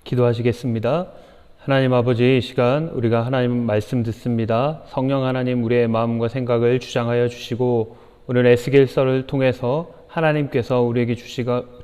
기도하시겠습니다. 하나님 아버지, 이 시간 우리가 하나님 말씀 듣습니다. 성령 하나님 우리의 마음과 생각을 주장하여 주시고 오늘 에스겔서를 통해서 하나님께서 우리에게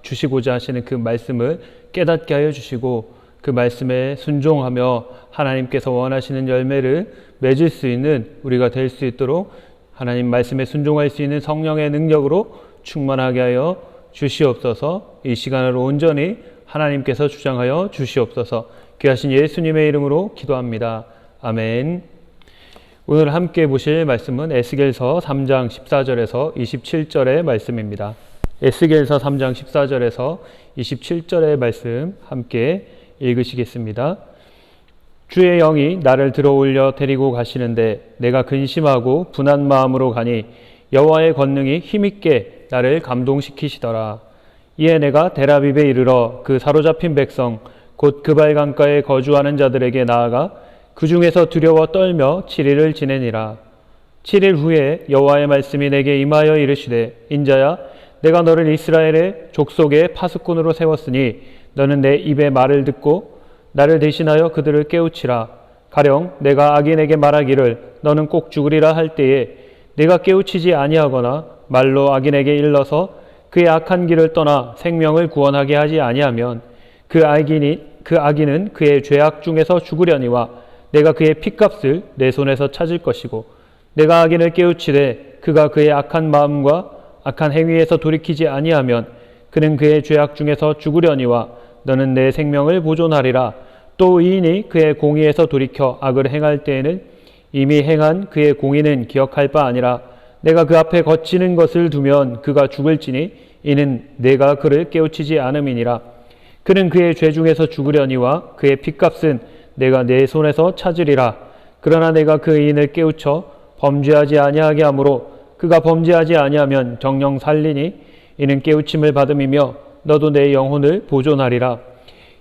주시고자 하시는 그 말씀을 깨닫게 하여 주시고 그 말씀에 순종하며 하나님께서 원하시는 열매를 맺을 수 있는 우리가 될 수 있도록 하나님 말씀에 순종할 수 있는 성령의 능력으로 충만하게 하여 주시옵소서. 이 시간을 온전히 하나님께서 주장하여 주시옵소서. 귀하신 예수님의 이름으로 기도합니다. 아멘. 오늘 함께 보실 말씀은 에스겔서 3장 14절에서 27절의 말씀입니다. 에스겔서 3장 14절에서 27절의 말씀 함께 읽으시겠습니다. 주의 영이 나를 들어올려 데리고 가시는데 내가 근심하고 분한 마음으로 가니 여호와의 권능이 힘있게 나를 감동시키시더라. 이에 내가 데라빕에 이르러 그 사로잡힌 백성 곧 그발 강가에 거주하는 자들에게 나아가 그 중에서 두려워 떨며 7일을 지내니라. 7일 후에 여호와의 말씀이 내게 임하여 이르시되 인자야 내가 너를 이스라엘의 족속의 파수꾼으로 세웠으니 너는 내 입의 말을 듣고 나를 대신하여 그들을 깨우치라. 가령 내가 악인에게 말하기를 너는 꼭 죽으리라 할 때에 내가 깨우치지 아니하거나 말로 악인에게 일러서 그의 악한 길을 떠나 생명을 구원하게 하지 아니하면 그 악인은 그의 죄악 중에서 죽으려니와 내가 그의 핏값을 내 손에서 찾을 것이고 내가 악인을 깨우치되 그가 그의 악한 마음과 악한 행위에서 돌이키지 아니하면 그는 그의 죄악 중에서 죽으려니와 너는 내 생명을 보존하리라. 또 이인이 그의 공의에서 돌이켜 악을 행할 때에는 이미 행한 그의 공의는 기억할 바 아니라 내가 그 앞에 거치는 것을 두면 그가 죽을지니 이는 내가 그를 깨우치지 않음이니라. 그는 그의 죄 중에서 죽으려니와 그의 핏값은 내가 내 손에서 찾으리라. 그러나 내가 그 의인을 깨우쳐 범죄하지 아니하게 하므로 그가 범죄하지 아니하면 정녕 살리니 이는 깨우침을 받음이며 너도 내 영혼을 보존하리라.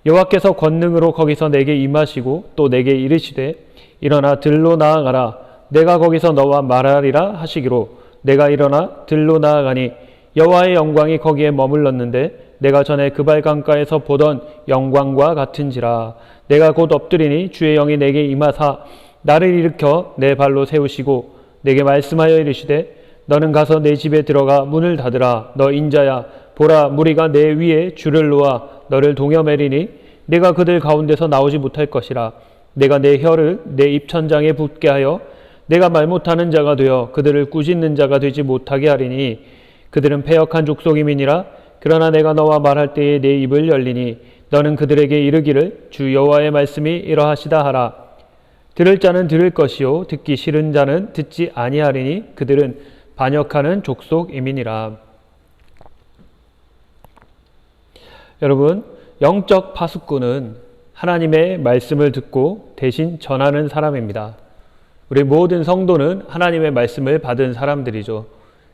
여호와께서 권능으로 거기서 내게 임하시고 또 내게 이르시되 일어나 들로 나아가라. 내가 거기서 너와 말하리라 하시기로 내가 일어나 들로 나아가니 여호와의 영광이 거기에 머물렀는데 내가 전에 그발 강가에서 보던 영광과 같은지라. 내가 곧 엎드리니 주의 영이 내게 임하사 나를 일으켜 내 발로 세우시고 내게 말씀하여 이르시되 너는 가서 내 집에 들어가 문을 닫으라. 너 인자야 보라 무리가 내 위에 줄을 놓아 너를 동여매리니 내가 그들 가운데서 나오지 못할 것이라. 내가 내 혀를 내 입천장에 붙게 하여 내가 말 못하는 자가 되어 그들을 꾸짖는 자가 되지 못하게 하리니 그들은 패역한 족속임이니라. 그러나 내가 너와 말할 때에 내 입을 열리니 너는 그들에게 이르기를 주 여호와의 말씀이 이러하시다 하라. 들을 자는 들을 것이요 듣기 싫은 자는 듣지 아니하리니 그들은 반역하는 족속임이니라. 여러분, 영적 파수꾼은 하나님의 말씀을 듣고 대신 전하는 사람입니다. 우리 모든 성도는 하나님의 말씀을 받은 사람들이죠.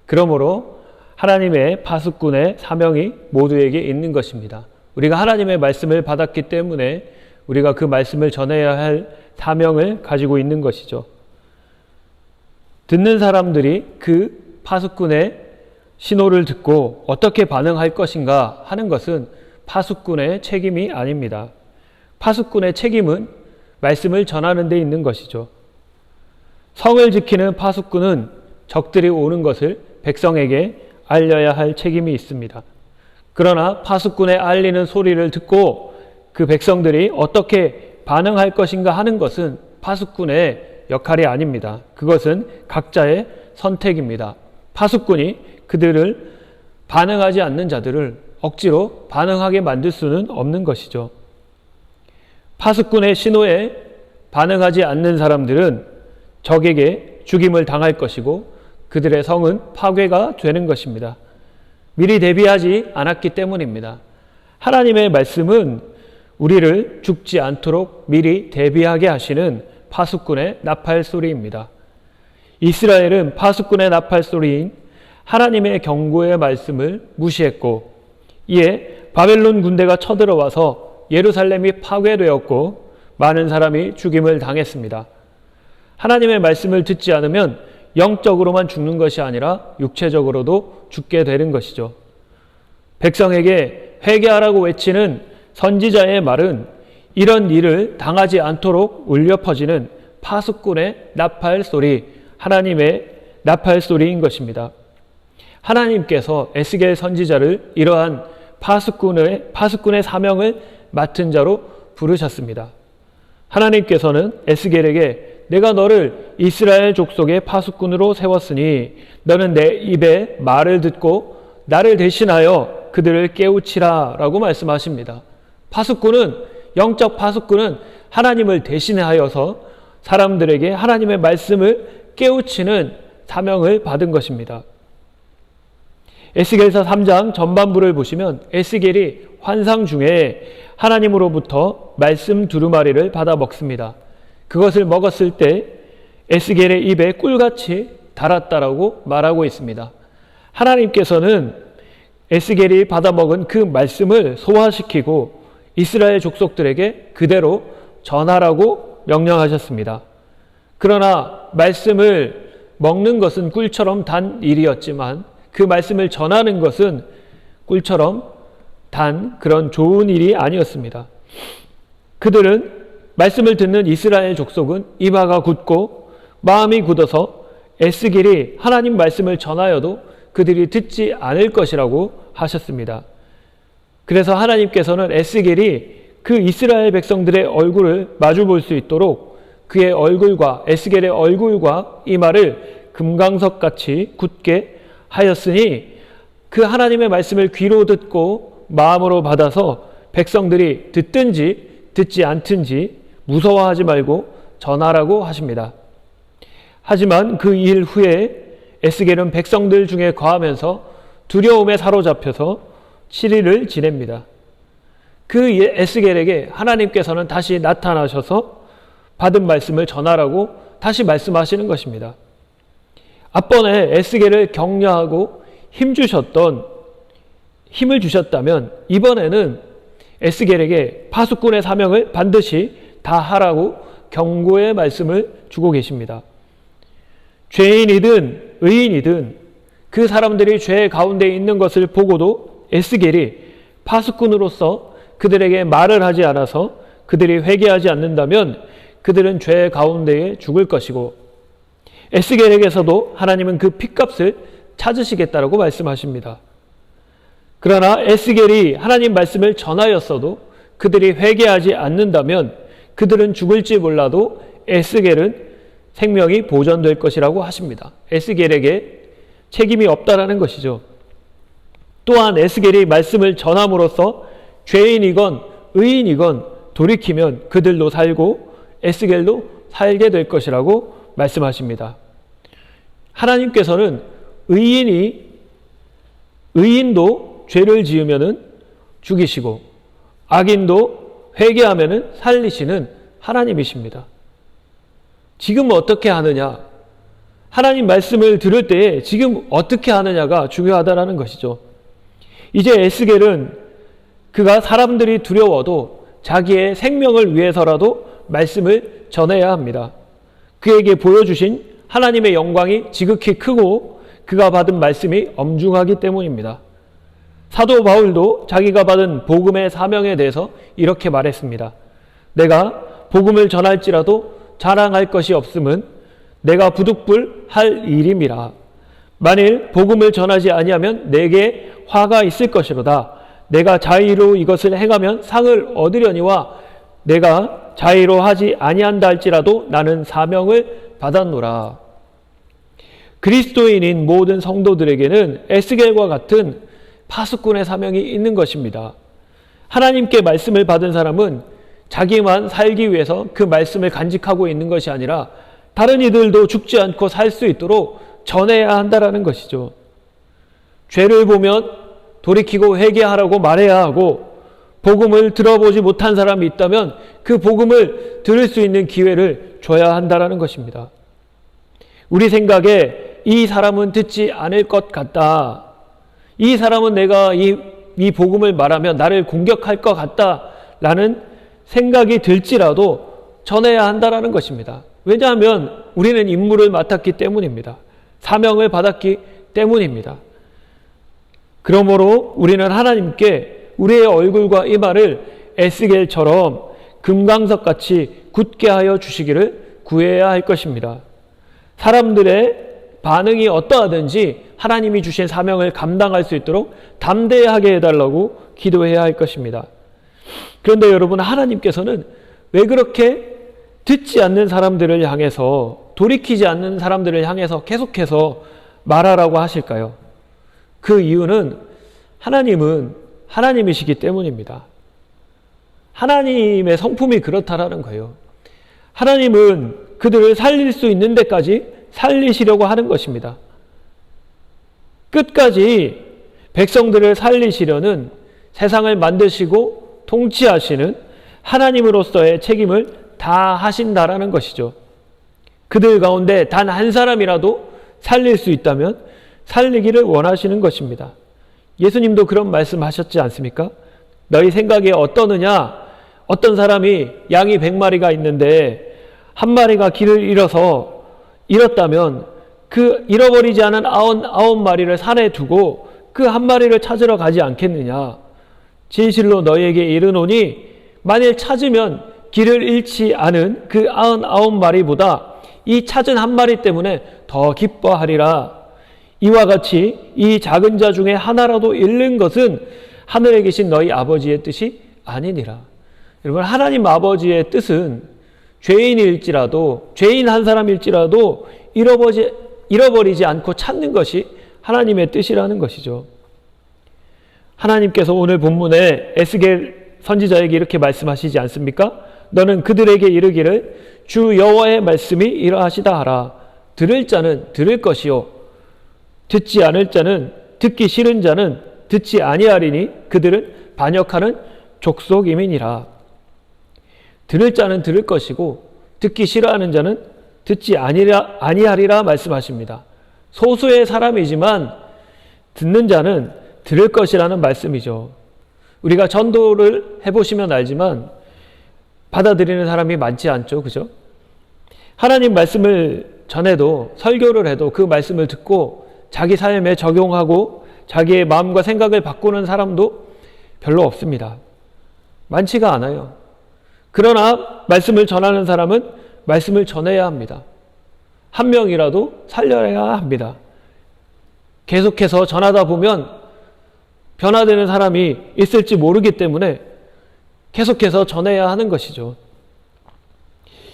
그러므로 하나님의 파수꾼의 사명이 모두에게 있는 것입니다. 우리가 하나님의 말씀을 받았기 때문에 우리가 그 말씀을 전해야 할 사명을 가지고 있는 것이죠. 듣는 사람들이 그 파수꾼의 신호를 듣고 어떻게 반응할 것인가 하는 것은 파수꾼의 책임이 아닙니다. 파수꾼의 책임은 말씀을 전하는 데 있는 것이죠. 성을 지키는 파수꾼은 적들이 오는 것을 백성에게 알려야 할 책임이 있습니다. 그러나 파수꾼의 알리는 소리를 듣고 그 백성들이 어떻게 반응할 것인가 하는 것은 파수꾼의 역할이 아닙니다. 그것은 각자의 선택입니다. 파수꾼이 그들을 반응하지 않는 자들을 억지로 반응하게 만들 수는 없는 것이죠. 파수꾼의 신호에 반응하지 않는 사람들은 적에게 죽임을 당할 것이고 그들의 성은 파괴가 되는 것입니다. 미리 대비하지 않았기 때문입니다. 하나님의 말씀은 우리를 죽지 않도록 미리 대비하게 하시는 파수꾼의 나팔 소리입니다. 이스라엘은 파수꾼의 나팔 소리인 하나님의 경고의 말씀을 무시했고 이에 바벨론 군대가 쳐들어와서 예루살렘이 파괴되었고 많은 사람이 죽임을 당했습니다. 하나님의 말씀을 듣지 않으면 영적으로만 죽는 것이 아니라 육체적으로도 죽게 되는 것이죠. 백성에게 회개하라고 외치는 선지자의 말은 이런 일을 당하지 않도록 울려 퍼지는 파수꾼의 나팔 소리, 하나님의 나팔 소리인 것입니다. 하나님께서 에스겔 선지자를 이러한 파수꾼의 사명을 맡은 자로 부르셨습니다. 하나님께서는 에스겔에게 내가 너를 이스라엘 족속의 파수꾼으로 세웠으니 너는 내 입에 말을 듣고 나를 대신하여 그들을 깨우치라 라고 말씀하십니다. 영적 파수꾼은 하나님을 대신하여서 사람들에게 하나님의 말씀을 깨우치는 사명을 받은 것입니다. 에스겔서 3장 전반부를 보시면 에스겔이 환상 중에 하나님으로부터 말씀 두루마리를 받아 먹습니다. 그것을 먹었을 때 에스겔의 입에 꿀같이 달았다라고 말하고 있습니다. 하나님께서는 에스겔이 받아 먹은 그 말씀을 소화시키고 이스라엘 족속들에게 그대로 전하라고 명령하셨습니다. 그러나 말씀을 먹는 것은 꿀처럼 단 일이었지만 그 말씀을 전하는 것은 꿀처럼 단 그런 좋은 일이 아니었습니다. 그들은 말씀을 듣는 이스라엘 족속은 이마가 굳고 마음이 굳어서 에스겔이 하나님 말씀을 전하여도 그들이 듣지 않을 것이라고 하셨습니다. 그래서 하나님께서는 에스겔이 그 이스라엘 백성들의 얼굴을 마주 볼 수 있도록 그의 얼굴과 에스겔의 얼굴과 이마를 금강석같이 굳게 하였으니 그 하나님의 말씀을 귀로 듣고 마음으로 받아서 백성들이 듣든지 듣지 않든지 무서워하지 말고 전하라고 하십니다. 하지만 그 일 후에 에스겔은 백성들 중에 거하면서 두려움에 사로잡혀서 7일을 지냅니다. 그 에스겔에게 하나님께서는 다시 나타나셔서 받은 말씀을 전하라고 다시 말씀하시는 것입니다. 앞번에 에스겔을 격려하고 힘을 주셨다면 이번에는 에스겔에게 파수꾼의 사명을 반드시 다 하라고 경고의 말씀을 주고 계십니다. 죄인이든 의인이든 그 사람들이 죄 가운데 있는 것을 보고도 에스겔이 파수꾼으로서 그들에게 말을 하지 않아서 그들이 회개하지 않는다면 그들은 죄 가운데에 죽을 것이고 에스겔에게서도 하나님은 그 핏값을 찾으시겠다라고 말씀하십니다. 그러나 에스겔이 하나님 말씀을 전하였어도 그들이 회개하지 않는다면 그들은 죽을지 몰라도 에스겔은 생명이 보존될 것이라고 하십니다. 에스겔에게 책임이 없다라는 것이죠. 또한 에스겔이 말씀을 전함으로써 죄인이건 의인이건 돌이키면 그들도 살고 에스겔도 살게 될 것이라고 말씀하십니다. 하나님께서는 의인도 죄를 지으면은 죽이시고 악인도 회개하면은 살리시는 하나님이십니다. 지금 어떻게 하느냐? 하나님 말씀을 들을 때에 지금 어떻게 하느냐가 중요하다라는 것이죠. 이제 에스겔은 그가 사람들이 두려워도 자기의 생명을 위해서라도 말씀을 전해야 합니다. 그에게 보여주신 하나님의 영광이 지극히 크고 그가 받은 말씀이 엄중하기 때문입니다. 사도 바울도 자기가 받은 복음의 사명에 대해서 이렇게 말했습니다. 내가 복음을 전할지라도 자랑할 것이 없음은 내가 부득불할 일임이라. 만일 복음을 전하지 아니하면 내게 화가 있을 것이로다. 내가 자의로 이것을 행하면 상을 얻으려니와 내가 자의로 하지 아니한다 할지라도 나는 사명을 받았노라. 그리스도인인 모든 성도들에게는 에스겔과 같은 파수꾼의 사명이 있는 것입니다. 하나님께 말씀을 받은 사람은 자기만 살기 위해서 그 말씀을 간직하고 있는 것이 아니라 다른 이들도 죽지 않고 살 수 있도록 전해야 한다라는 것이죠. 죄를 보면 돌이키고 회개하라고 말해야 하고 복음을 들어보지 못한 사람이 있다면 그 복음을 들을 수 있는 기회를 줘야 한다라는 것입니다. 우리 생각에 이 사람은 듣지 않을 것 같다. 이 사람은 내가 이 복음을 말하면 나를 공격할 것 같다라는 생각이 들지라도 전해야 한다라는 것입니다. 왜냐하면 우리는 임무를 맡았기 때문입니다. 사명을 받았기 때문입니다. 그러므로 우리는 하나님께 우리의 얼굴과 이마를 에스겔처럼 금강석같이 굳게 하여 주시기를 구해야 할 것입니다. 사람들의 반응이 어떠하든지 하나님이 주신 사명을 감당할 수 있도록 담대하게 해달라고 기도해야 할 것입니다. 그런데 여러분, 하나님께서는 왜 그렇게 듣지 않는 사람들을 향해서, 돌이키지 않는 사람들을 향해서 계속해서 말하라고 하실까요? 그 이유는 하나님은 하나님이시기 때문입니다. 하나님의 성품이 그렇다라는 거예요. 하나님은 그들을 살릴 수 있는 데까지 살리시려고 하는 것입니다. 끝까지 백성들을 살리시려는, 세상을 만드시고 통치하시는 하나님으로서의 책임을 다 하신다라는 것이죠. 그들 가운데 단 한 사람이라도 살릴 수 있다면 살리기를 원하시는 것입니다. 예수님도 그런 말씀하셨지 않습니까? 너희 생각에 어떠느냐? 어떤 사람이 양이 100마리가 있는데 한 마리가 길을 잃었다면 그 잃어버리지 않은 99마리를 산에 두고 그 한 마리를 찾으러 가지 않겠느냐? 진실로 너희에게 이르노니 만일 찾으면 길을 잃지 않은 그 99마리보다 이 찾은 한 마리 때문에 더 기뻐하리라. 이와 같이 이 작은 자 중에 하나라도 잃는 것은 하늘에 계신 너희 아버지의 뜻이 아니니라. 여러분, 하나님 아버지의 뜻은 죄인일지라도, 죄인 한 사람일지라도 잃어버리지 않고 찾는 것이 하나님의 뜻이라는 것이죠. 하나님께서 오늘 본문에 에스겔 선지자에게 이렇게 말씀하시지 않습니까? 너는 그들에게 이르기를 주 여호와의 말씀이 이러하시다 하라. 들을 자는 들을 것이요 듣지 않을 자는, 듣기 싫은 자는 듣지 아니하리니 그들은 반역하는 족속임이니라. 들을 자는 들을 것이고 듣기 싫어하는 자는 듣지 아니하리라 말씀하십니다. 소수의 사람이지만 듣는 자는 들을 것이라는 말씀이죠. 우리가 전도를 해보시면 알지만 받아들이는 사람이 많지 않죠. 그죠? 하나님 말씀을 전해도, 설교를 해도 그 말씀을 듣고 자기 삶에 적용하고 자기의 마음과 생각을 바꾸는 사람도 별로 없습니다. 많지가 않아요. 그러나 말씀을 전하는 사람은 말씀을 전해야 합니다. 한 명이라도 살려야 합니다. 계속해서 전하다 보면 변화되는 사람이 있을지 모르기 때문에 계속해서 전해야 하는 것이죠.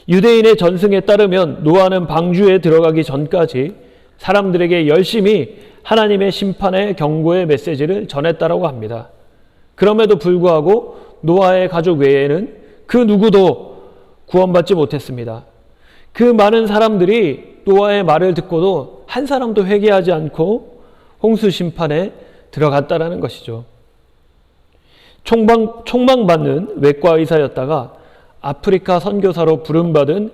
유대인의 전승에 따르면 노아는 방주에 들어가기 전까지 사람들에게 열심히 하나님의 심판의 경고의 메시지를 전했다라고 합니다. 그럼에도 불구하고 노아의 가족 외에는 그 누구도 구원받지 못했습니다. 그 많은 사람들이 노아의 말을 듣고도 한 사람도 회개하지 않고 홍수 심판에 들어갔다라는 것이죠. 총망받는 외과 의사였다가 아프리카 선교사로 부름받은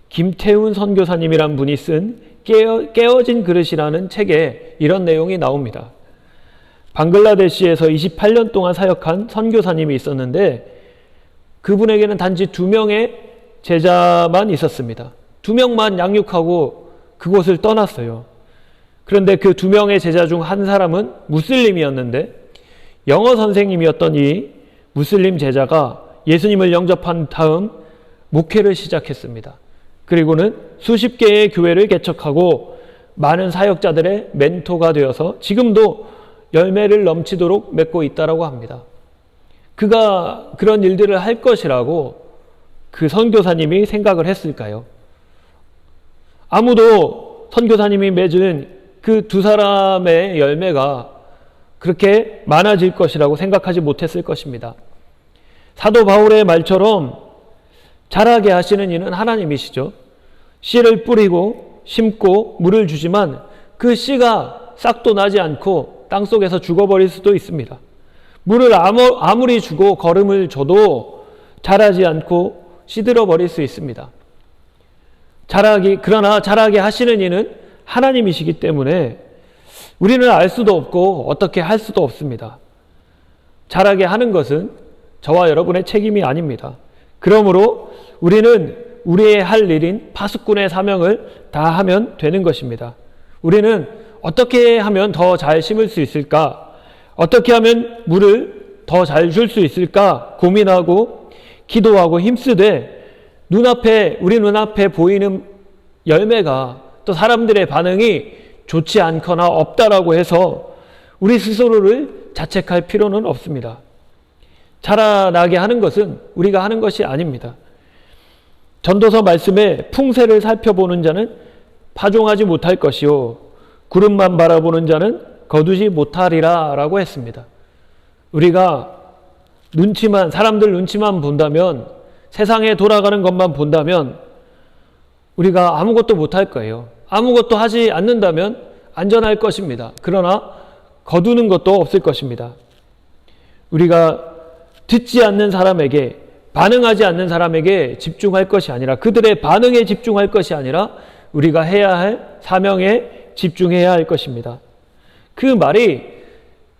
김태훈 선교사님이란 분이 쓴 깨어진 그릇이라는 책에 이런 내용이 나옵니다. 방글라데시에서 28년 동안 사역한 선교사님이 있었는데 그분에게는 단지 2명의 제자만 있었습니다. 2명만 양육하고 그곳을 떠났어요. 그런데 그 2명의 제자 중 한 사람은 무슬림이었는데 영어 선생님이었던 이 무슬림 제자가 예수님을 영접한 다음 목회를 시작했습니다. 그리고는 수십 개의 교회를 개척하고 많은 사역자들의 멘토가 되어서 지금도 열매를 넘치도록 맺고 있다고 합니다. 그가 그런 일들을 할 것이라고 그 선교사님이 생각을 했을까요? 아무도 선교사님이 맺은 그 2사람의 열매가 그렇게 많아질 것이라고 생각하지 못했을 것입니다. 사도 바울의 말처럼 자라게 하시는 이는 하나님이시죠. 씨를 뿌리고 심고 물을 주지만 그 씨가 싹도 나지 않고 땅속에서 죽어버릴 수도 있습니다. 물을 아무리 주고 거름을 줘도 자라지 않고 시들어버릴 수 있습니다. 그러나 자라게 하시는 이는 하나님이시기 때문에 우리는 알 수도 없고 어떻게 할 수도 없습니다. 자라게 하는 것은 저와 여러분의 책임이 아닙니다. 그러므로 우리는 우리의 할 일인 파수꾼의 사명을 다 하면 되는 것입니다. 우리는 어떻게 하면 더 잘 심을 수 있을까? 어떻게 하면 물을 더 잘 줄 수 있을까? 고민하고 기도하고 힘쓰되 우리 눈앞에 보이는 열매가 또 사람들의 반응이 좋지 않거나 없다라고 해서 우리 스스로를 자책할 필요는 없습니다. 자라나게 하는 것은 우리가 하는 것이 아닙니다. 전도서 말씀에 풍세를 살펴보는 자는 파종하지 못할 것이요 구름만 바라보는 자는 거두지 못하리라 라고 했습니다. 우리가 사람들 눈치만 본다면, 세상에 돌아가는 것만 본다면 우리가 아무것도 못할 거예요. 아무것도 하지 않는다면 안전할 것입니다. 그러나 거두는 것도 없을 것입니다. 우리가 듣지 않는 사람에게, 반응하지 않는 사람에게 집중할 것이 아니라, 그들의 반응에 집중할 것이 아니라 우리가 해야 할 사명에 집중해야 할 것입니다. 그 말이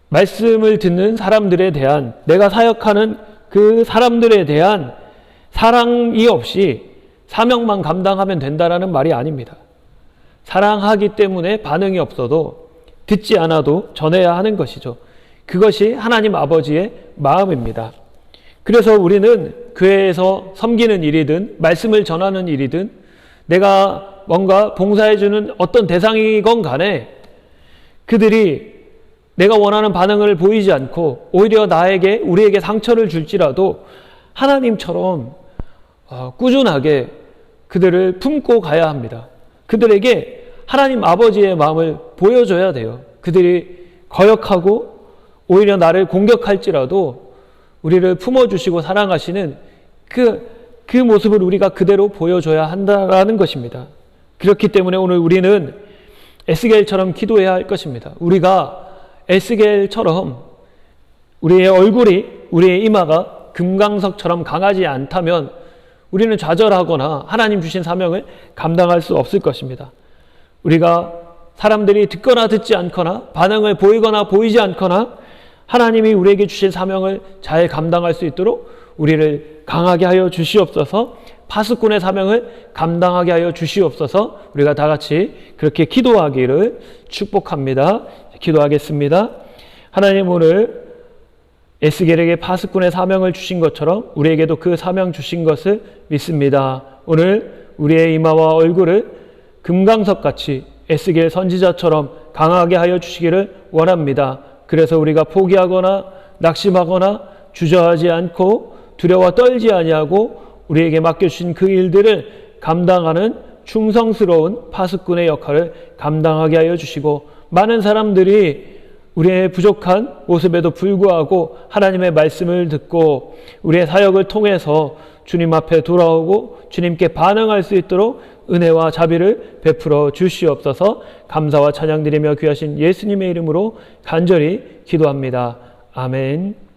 말씀을 듣는 사람들에 대한, 내가 사역하는 그 사람들에 대한 사랑이 없이 사명만 감당하면 된다라는 말이 아닙니다. 사랑하기 때문에 반응이 없어도, 듣지 않아도 전해야 하는 것이죠. 그것이 하나님 아버지의 마음입니다. 그래서 우리는 교회에서 섬기는 일이든 말씀을 전하는 일이든 내가 뭔가 봉사해주는 어떤 대상이건 간에 그들이 내가 원하는 반응을 보이지 않고 오히려 우리에게 상처를 줄지라도 하나님처럼 꾸준하게 그들을 품고 가야 합니다. 그들에게 하나님 아버지의 마음을 보여줘야 돼요. 그들이 거역하고 오히려 나를 공격할지라도 우리를 품어주시고 사랑하시는 그 모습을 우리가 그대로 보여줘야 한다라는 것입니다. 그렇기 때문에 오늘 우리는 에스겔처럼 기도해야 할 것입니다. 우리가 에스겔처럼 우리의 얼굴이, 우리의 이마가 금강석처럼 강하지 않다면 우리는 좌절하거나 하나님 주신 사명을 감당할 수 없을 것입니다. 우리가 사람들이 듣거나 듣지 않거나 반응을 보이거나 보이지 않거나 하나님이 우리에게 주신 사명을 잘 감당할 수 있도록 우리를 강하게 하여 주시옵소서. 파수꾼의 사명을 감당하게 하여 주시옵소서. 우리가 다 같이 그렇게 기도하기를 축복합니다. 기도하겠습니다. 하나님, 오늘 에스겔에게 파수꾼의 사명을 주신 것처럼 우리에게도 그 사명 주신 것을 믿습니다. 오늘 우리의 이마와 얼굴을 금강석같이 에스겔 선지자처럼 강하게 하여 주시기를 원합니다. 그래서 우리가 포기하거나 낙심하거나 주저하지 않고 두려워 떨지 아니하고 우리에게 맡겨주신 그 일들을 감당하는 충성스러운 파수꾼의 역할을 감당하게 하여 주시고, 많은 사람들이 우리의 부족한 모습에도 불구하고 하나님의 말씀을 듣고 우리의 사역을 통해서 주님 앞에 돌아오고 주님께 반응할 수 있도록 은혜와 자비를 베풀어 주시옵소서. 감사와 찬양 드리며 귀하신 예수님의 이름으로 간절히 기도합니다. 아멘.